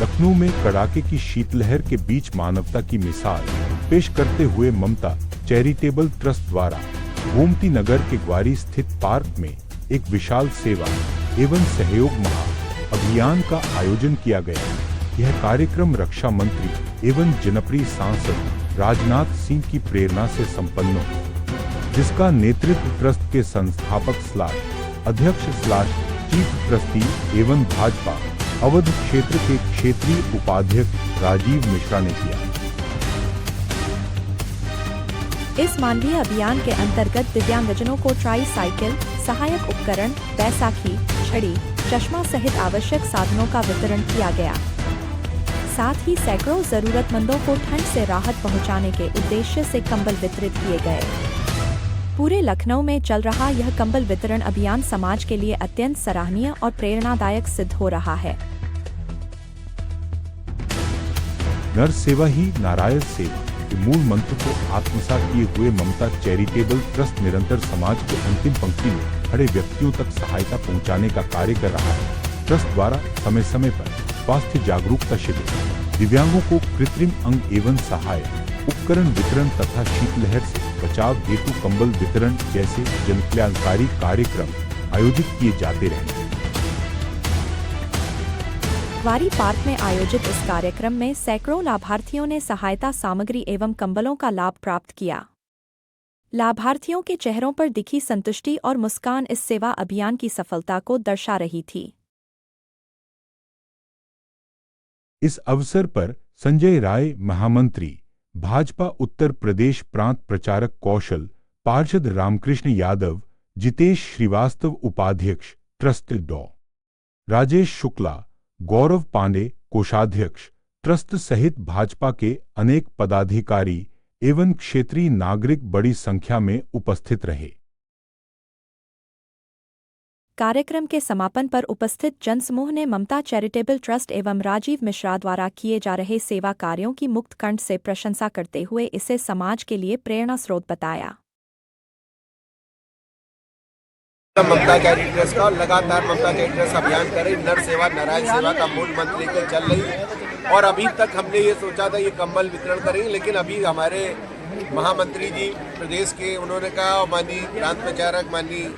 लखनऊ में कड़ाके की शीतलहर के बीच मानवता की मिसाल पेश करते हुए ममता चैरिटेबल ट्रस्ट द्वारा गोमती नगर के ग्वारी स्थित पार्क में एक विशाल सेवा एवं सहयोग महा अभियान का आयोजन किया गया। यह कार्यक्रम रक्षा मंत्री एवं जनप्रिय सांसद राजनाथ सिंह की प्रेरणा से संपन्न हो, जिसका नेतृत्व ट्रस्ट के संस्थापक अध्यक्ष चीफ ट्रस्टी एवं भाजपा अवध क्षेत्र के क्षेत्रीय उपाध्यक्ष राजीव मिश्रा ने किया। इस मानवीय अभियान के अंतर्गत दिव्यांगजनों को ट्राई साइकिल, सहायक उपकरण, बैसाखी, छड़ी, चश्मा सहित आवश्यक साधनों का वितरण किया गया। साथ ही सैकड़ों जरूरतमंदों को ठंड से राहत पहुंचाने के उद्देश्य से कंबल वितरित किए गए। पूरे लखनऊ में चल रहा यह कंबल वितरण अभियान समाज के लिए अत्यंत सराहनीय और प्रेरणादायक सिद्ध हो रहा है। नर सेवा ही नारायण सेवा के मूल मंत्र को आत्मसात किए हुए ममता चैरिटेबल ट्रस्ट निरंतर समाज के अंतिम पंक्ति में खड़े व्यक्तियों तक सहायता पहुंचाने का कार्य कर रहा है। ट्रस्ट द्वारा समय समय पर स्वास्थ्य जागरूकता शिविर, दिव्यांगों को कृत्रिम अंग एवं सहायक उपकरण वितरण तथा शीतलहर से बचाव हेतु कंबल वितरण जैसे जनकल्याणकारी कार्यक्रम आयोजित किए जाते रहे। ग्वारी पार्क में आयोजित इस कार्यक्रम में सैकड़ों लाभार्थियों ने सहायता सामग्री एवं कंबलों का लाभ प्राप्त किया। लाभार्थियों के चेहरों पर दिखी संतुष्टि और मुस्कान इस सेवा अभियान की सफलता को दर्शा रही थी। इस अवसर पर संजय राय महामंत्री, भाजपा उत्तर प्रदेश प्रांत प्रचारक कौशल, पार्षद रामकृष्ण यादव, जितेश श्रीवास्तव उपाध्यक्ष ट्रस्ट डॉ. राजेश शुक्ला, गौरव पांडे कोषाध्यक्ष ट्रस्ट सहित भाजपा के अनेक पदाधिकारी एवं क्षेत्रीय नागरिक बड़ी संख्या में उपस्थित रहे। कार्यक्रम के समापन पर उपस्थित जनसमूह ने ममता चैरिटेबल ट्रस्ट एवं राजीव मिश्रा द्वारा किए जा रहे सेवा कार्यों की मुक्त कंठ से प्रशंसा करते हुए इसे समाज के लिए प्रेरणा स्रोत बताया। ममता चैरिटेबल ट्रस्ट का लगातार ममता चैरिटेबल ट्रस्ट अभियान करे, नर सेवा नारायण सेवा का मूल मंत्र लेकर चल रही। और अभी तक हमने ये सोचा था ये कंबल वितरण करेंगे, लेकिन अभी हमारे महामंत्री जी प्रदेश के उन्होंने कहा, माननीय प्रांत प्रचारक माननीय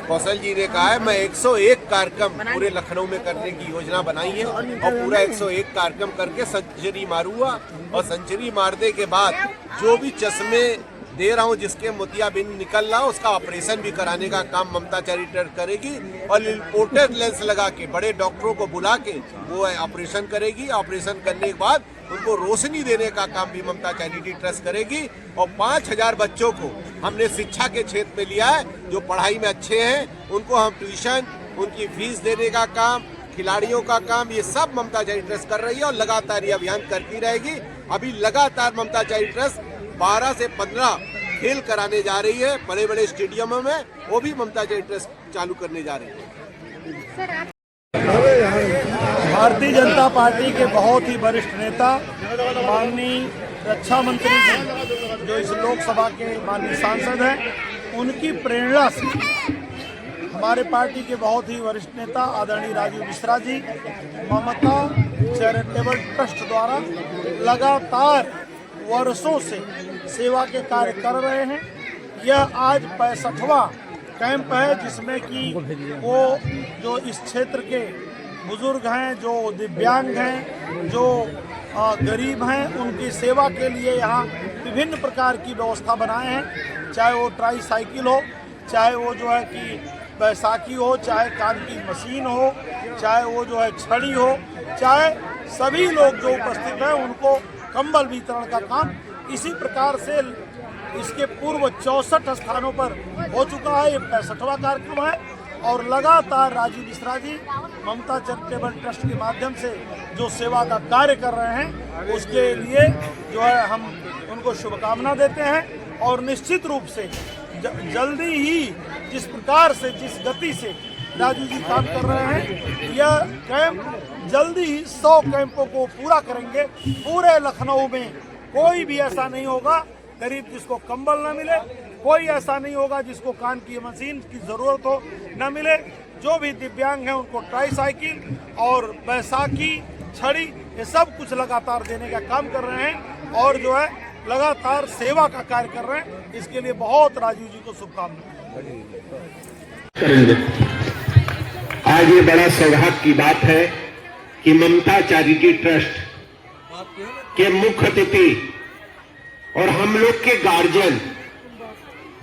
कौशल जी ने कहा है मैं 101 कार्यक्रम पूरे लखनऊ में करने की योजना बनाई है और पूरा 101 कार्यक्रम करके सेंचुरी मारूंगा। और सेंचुरी मारने के बाद जो भी चश्मे दे रहा हूँ जिसके मोतियाबिंद निकल रहा उसका ऑपरेशन भी कराने का काम ममता चैरिटेबल करेगी और इम्पोर्टेड लेंस लगा के बड़े डॉक्टरों को बुला के वो ऑपरेशन करेगी। ऑपरेशन करने के बाद उनको रोशनी देने का काम भी ममता चैरिटेबल ट्रस्ट करेगी। और 5000 बच्चों को हमने शिक्षा के क्षेत्र में लिया है, जो पढ़ाई में अच्छे हैं उनको हम ट्यूशन, उनकी फीस देने का काम, खिलाड़ियों का काम, ये सब ममता चैरिटेबल ट्रस्ट कर रही है और लगातार ये अभियान करती रहेगी। अभी लगातार ममता चैरिटेबल ट्रस्ट 12 से 15 खेल कराने जा रही है बड़े बड़े स्टेडियमों में, वो भी ममता चैरिटेबल ट्रस्ट चालू करने जा रही है। भारतीय जनता पार्टी के बहुत ही वरिष्ठ नेता माननीय रक्षा मंत्री जी, जो इस लोकसभा के माननीय सांसद हैं, उनकी प्रेरणा से हमारे पार्टी के बहुत ही वरिष्ठ नेता आदरणीय राजीव मिश्रा जी ममता चैरिटेबल ट्रस्ट द्वारा लगातार वर्षों से सेवा के कार्य कर रहे हैं। यह आज 65वां कैंप है जिसमें कि वो जो इस क्षेत्र के बुजुर्ग हैं, जो दिव्यांग हैं, जो गरीब हैं, उनकी सेवा के लिए यहाँ विभिन्न प्रकार की व्यवस्था बनाए हैं। चाहे वो ट्राई साइकिल हो, चाहे वो जो है कि बैसाखी हो, चाहे कान की मशीन हो, चाहे वो जो है छड़ी हो, चाहे सभी लोग जो उपस्थित हैं उनको कंबल वितरण का काम इसी प्रकार से इसके पूर्व 64 स्थानों पर हो चुका है। ये 65वां कार्यक्रम है और लगातार राजीव मिश्रा जी ममता चैरिटेबल ट्रस्ट के माध्यम से जो सेवा का कार्य कर रहे हैं उसके लिए जो है हम उनको शुभकामना देते हैं। और निश्चित रूप से जल्दी ही जिस प्रकार से, जिस गति से राजू जी काम कर रहे हैं, यह कैंप जल्दी ही 100 कैंपों को पूरा करेंगे। पूरे लखनऊ में कोई भी ऐसा नहीं होगा गरीब जिसको कंबल न मिले, कोई ऐसा नहीं होगा जिसको कान की मशीन की जरूरत हो न मिले। जो भी दिव्यांग हैं उनको ट्राई साइकिल और बैसाखी, छड़ी, ये सब कुछ लगातार देने का काम कर रहे हैं और जो है लगातार सेवा का कार्य कर रहे हैं। इसके लिए बहुत राजीव जी को शुभकामनाएं करेंगे। आज ये बड़ा सौभाग्य की बात है कि ममता चैरिटी ट्रस्ट के मुख्य अतिथि और हम लोग के गार्जियन,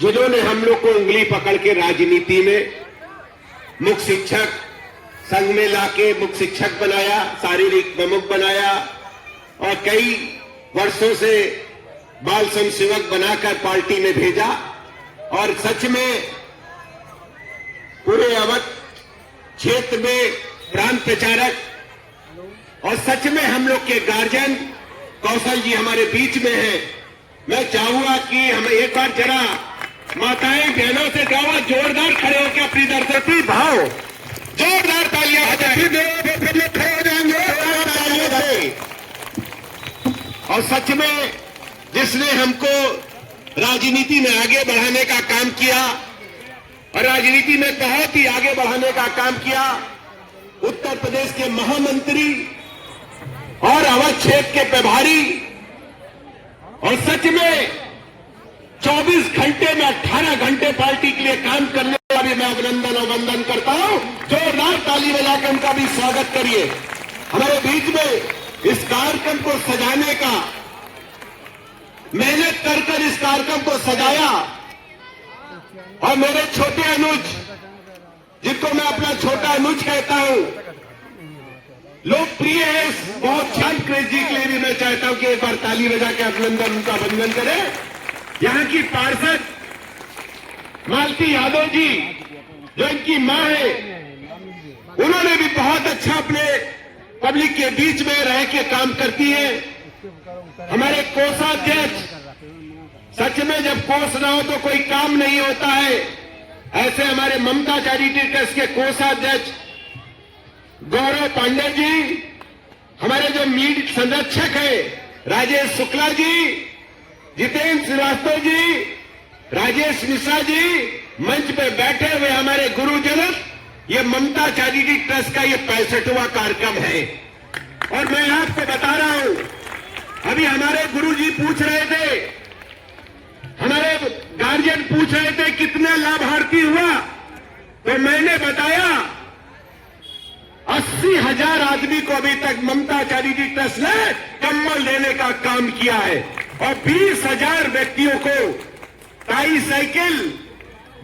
जिन्होंने हम लोग को उंगली पकड़ के राजनीति में मुख्य शिक्षक संघ में लाके मुख्य शिक्षक बनाया, शारीरिक प्रमुख बनाया और कई वर्षों से बाल स्वयंसेवक बनाकर पार्टी में भेजा और सच में पूरे अवध क्षेत्र में प्रांत प्रचारक और सच में हम लोग के गार्जियन कौशल जी हमारे बीच में हैं। मैं चाहूंगा कि हम एक बार जरा माताएं बहनों से जाओ जोरदार खड़े होकर अपनी दर्शती भाव जोरदार तालियां खड़े हो जाएंगे। और सच में जिसने हमको राजनीति में आगे बढ़ाने का काम किया और राजनीति में बहुत ही आगे बढ़ाने का काम किया, उत्तर प्रदेश के महामंत्री और अवध क्षेत्र के प्रभारी, और सच में 24 घंटे में 18 घंटे पार्टी के लिए काम करने का भी मैं अभिनंदन और वंदन करता हूं। जोरदार ताली बजाकर उनका भी स्वागत करिए। हमारे बीच में इस कार्यक्रम को सजाने का मेहनत कर इस कार्यक्रम को सजाया और मेरे छोटे अनुज, जिनको मैं अपना छोटा अनुज कहता हूं, लोकप्रिय है, बहुत चांद क्रेज जी के लिए भी मैं चाहता हूं कि एक बार ताली बजा के अभिनंदन उनका वंदन करें। यहां की पार्षद मालती यादव जी, जो इनकी मां है, उन्होंने भी बहुत अच्छा अपने पब्लिक के बीच में रह के काम करती है। हमारे कोषाध्यक्ष, सच में जब कोष ना हो तो कोई काम नहीं होता है, ऐसे हमारे ममता चैरिटी ट्रस्ट के कोषाध्यक्ष गौरव पांडे जी, हमारे जो मीड संरक्षक है राजेश शुक्ला जी, जितेंद्र श्रीवास्तव जी, राजेश मिश्रा जी, मंच पे बैठे हुए हमारे गुरुजन, ये ममता चैरिटी ट्रस्ट का ये 65वां कार्यक्रम है। और मैं आपको बता रहा हूं, अभी हमारे गुरुजी पूछ रहे थे, हमारे गार्जियन पूछ रहे थे कितने लाभार्थी हुआ, तो मैंने बताया 80,000 आदमी को अभी तक ममता चैरिटी ट्रस्ट ने कंबल देने का काम किया है और 20,000 व्यक्तियों को ट्राईसाइकिल,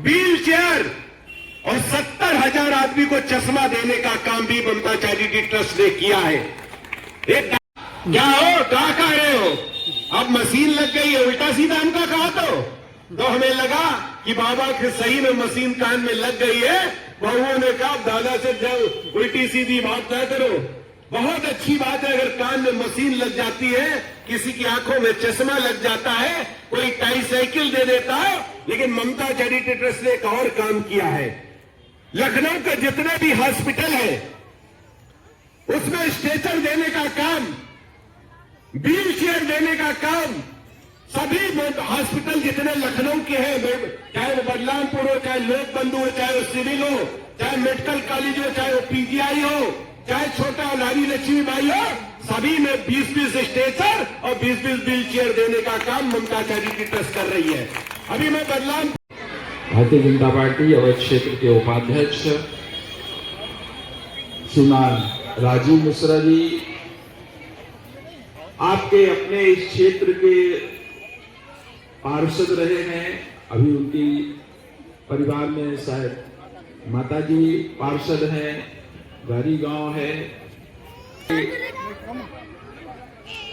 व्हील चेयर और 70,000 आदमी को चश्मा देने का काम भी ममता चैरिटी ट्रस्ट ने किया है। एक क्या हो, क्या कह रहे हो? अब मशीन लग गई है, उल्टा सीधा हमका कहा तो हमें लगा कि बाबा के सही में मशीन कान में लग गई है। बहुओं ने कहा दादा से जब उल्टी सीधी बात न करो। बहुत अच्छी बात है अगर कान में मशीन लग जाती है, किसी की आंखों में चश्मा लग जाता है, कोई ट्राईसाइकिल दे देता है। लेकिन ममता चैरिटी ट्रस्ट ने एक और काम किया है, लखनऊ के जितने भी हॉस्पिटल है उसमें स्ट्रेचर देने का काम, व्हील चेयर देने का काम, सभी हॉस्पिटल जितने लखनऊ के हैं, चाहे वो बदलामपुर हो, चाहे लोक बंधु हो, चाहे वो सिविल हो, चाहे मेडिकल कॉलेज हो, चाहे वो पीजीआई हो, चाहे छोटा रानी लक्ष्मी बाई हो, सभी में 20-20 स्ट्रेचर और 20-20 व्हील चेयर देने का काम ममता चैरिटी ट्रस्ट कर रही है। अभी मैं बदलाम भारतीय जनता पार्टी अवध क्षेत्र के उपाध्यक्ष श्रीमान राजीव मिश्रा जी, आपके अपने इस क्षेत्र के पार्षद रहे हैं, अभी उनकी परिवार में शायद माता जी पार्षद हैं, गारी गांव है।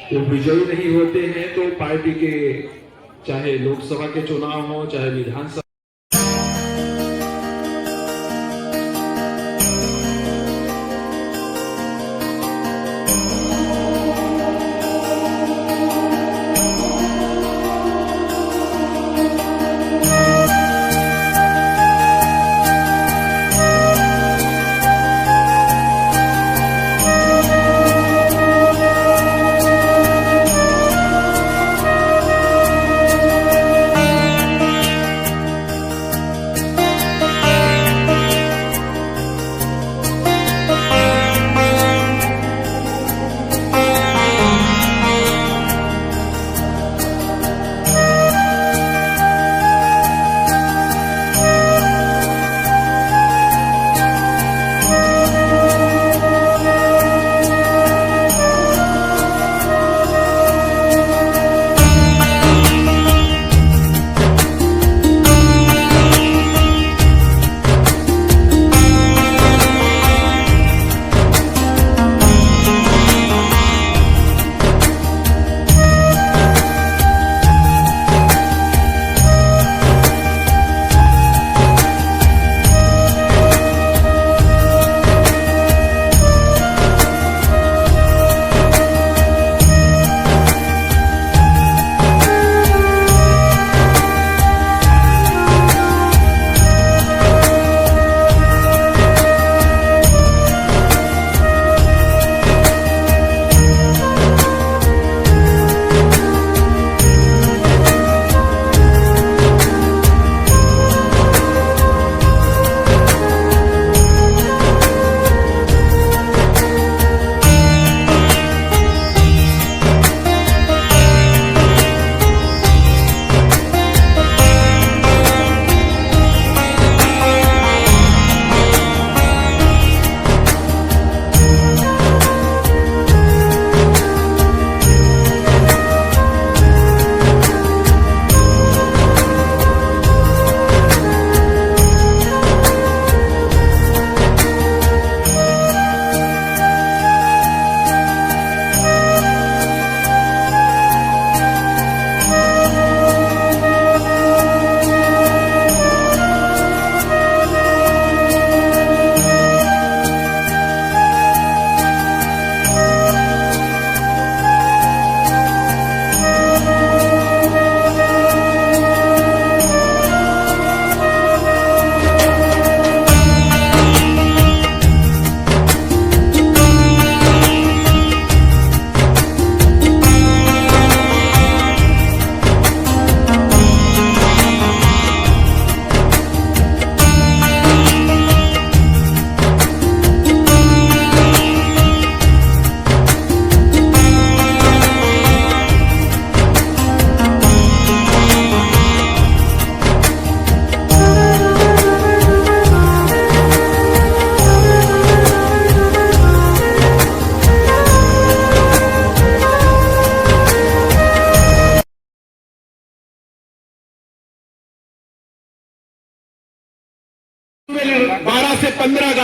तो विजयी नहीं होते हैं तो पार्टी के चाहे लोकसभा के चुनाव हो चाहे विधानसभा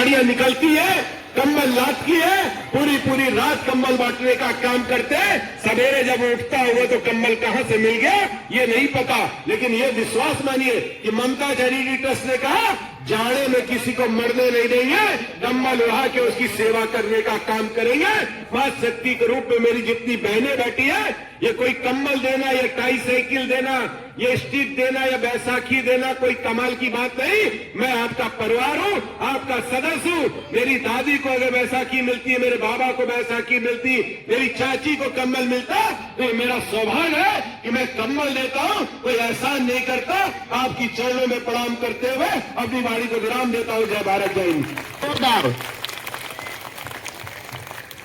गाड़ियां निकलती है, कंबल लादती है, पूरी पूरी रात कंबल बांटने का काम करते हैं। सवेरे जब उठता हुआ तो कंबल कहां से मिल गया ये नहीं पता, लेकिन ये विश्वास मानिए कि ममता चैरिटी ट्रस्ट ने कहा जाड़े में किसी को मरने नहीं देंगे, कंबल उड़ा के उसकी सेवा करने का काम करेंगे। मां शक्ति के रूप में मेरी जितनी बहनें बैठी है, ये कोई कंबल देना, ये टाई साइकिल देना, ये स्टिक देना या बैसाखी देना कोई कमाल की बात नहीं। मैं आपका परिवार हूं, आपका सदस्य हूं। मेरी दादी को अगर बैसाखी मिलती है, मेरे बाबा को बैसाखी मिलती, मेरी चाची को कंबल मिलता, तो ये मेरा सौभाग्य है कि मैं कंबल देता हूं, कोई एहसान नहीं करता। आपकी चरणों में प्रणाम करते हुए अपनी वाणी को विराम देता हूं। जय भारत, जय हिंद।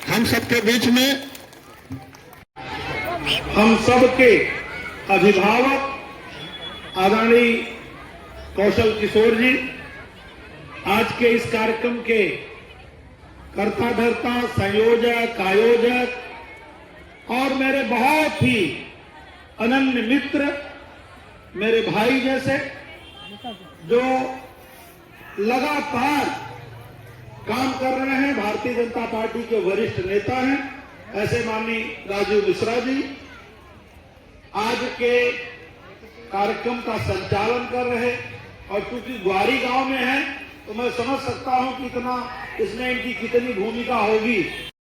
हम सबके बीच में हम सबके अभिभावक आदरणीय कौशल किशोर जी आज के इस कार्यक्रम के कर्ता धर्ता, संयोजक, आयोजक और मेरे बहुत ही अनन्य मित्र, मेरे भाई जैसे जो लगातार काम कर रहे हैं, भारतीय जनता पार्टी के वरिष्ठ नेता हैं, ऐसे माननीय राजीव मिश्रा जी आज के कार्यक्रम का संचालन कर रहे, और क्योंकि ग्वारी गांव में है तो मैं समझ सकता हूं कि इतना इसमें इनकी कितनी भूमिका होगी।